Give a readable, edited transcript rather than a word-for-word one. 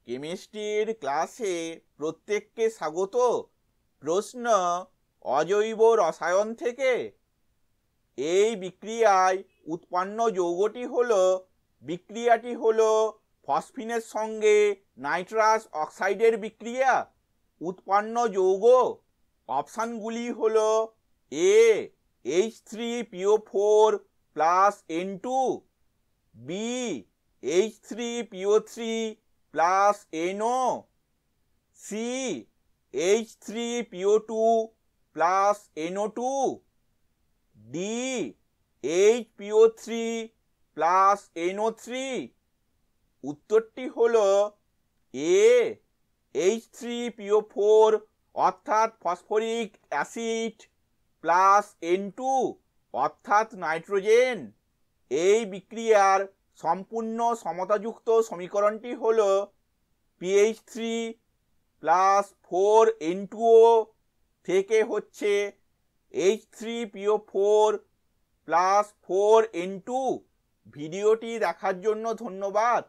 কেমিস্ট্রির ক্লাসে প্রত্যেককে স্বাগত। প্রশ্ন, অজৈব রসায়ন থেকে। এই বিক্রিয়ায় উৎপন্ন যৌগটি হলো বিক্রিয়াটি হলো ফসফিনের সঙ্গে নাইট্রাস অক্সাইডের বিক্রিয়া। উৎপন্ন যৌগ অপশানগুলি হলো A H3PO4 plus N2, B H3PO3 plus NO, C H3PO2 plus NO2, D HPO3 plus NO3। উত্তরটি হলো এ H3PO4 অর্থাৎ ফসফরিক অ্যাসিড প্লাস N2 অর্থাৎ নাইট্রোজেন। এই বিক্রিয়ার সম্পূর্ণ সমতাযুক্ত সমীকরণটি হলো PH3 প্লাস 4N2O থেকে হচ্ছে H3PO4 প্লাস 4N2। ভিডিওটি দেখার জন্য ধন্যবাদ।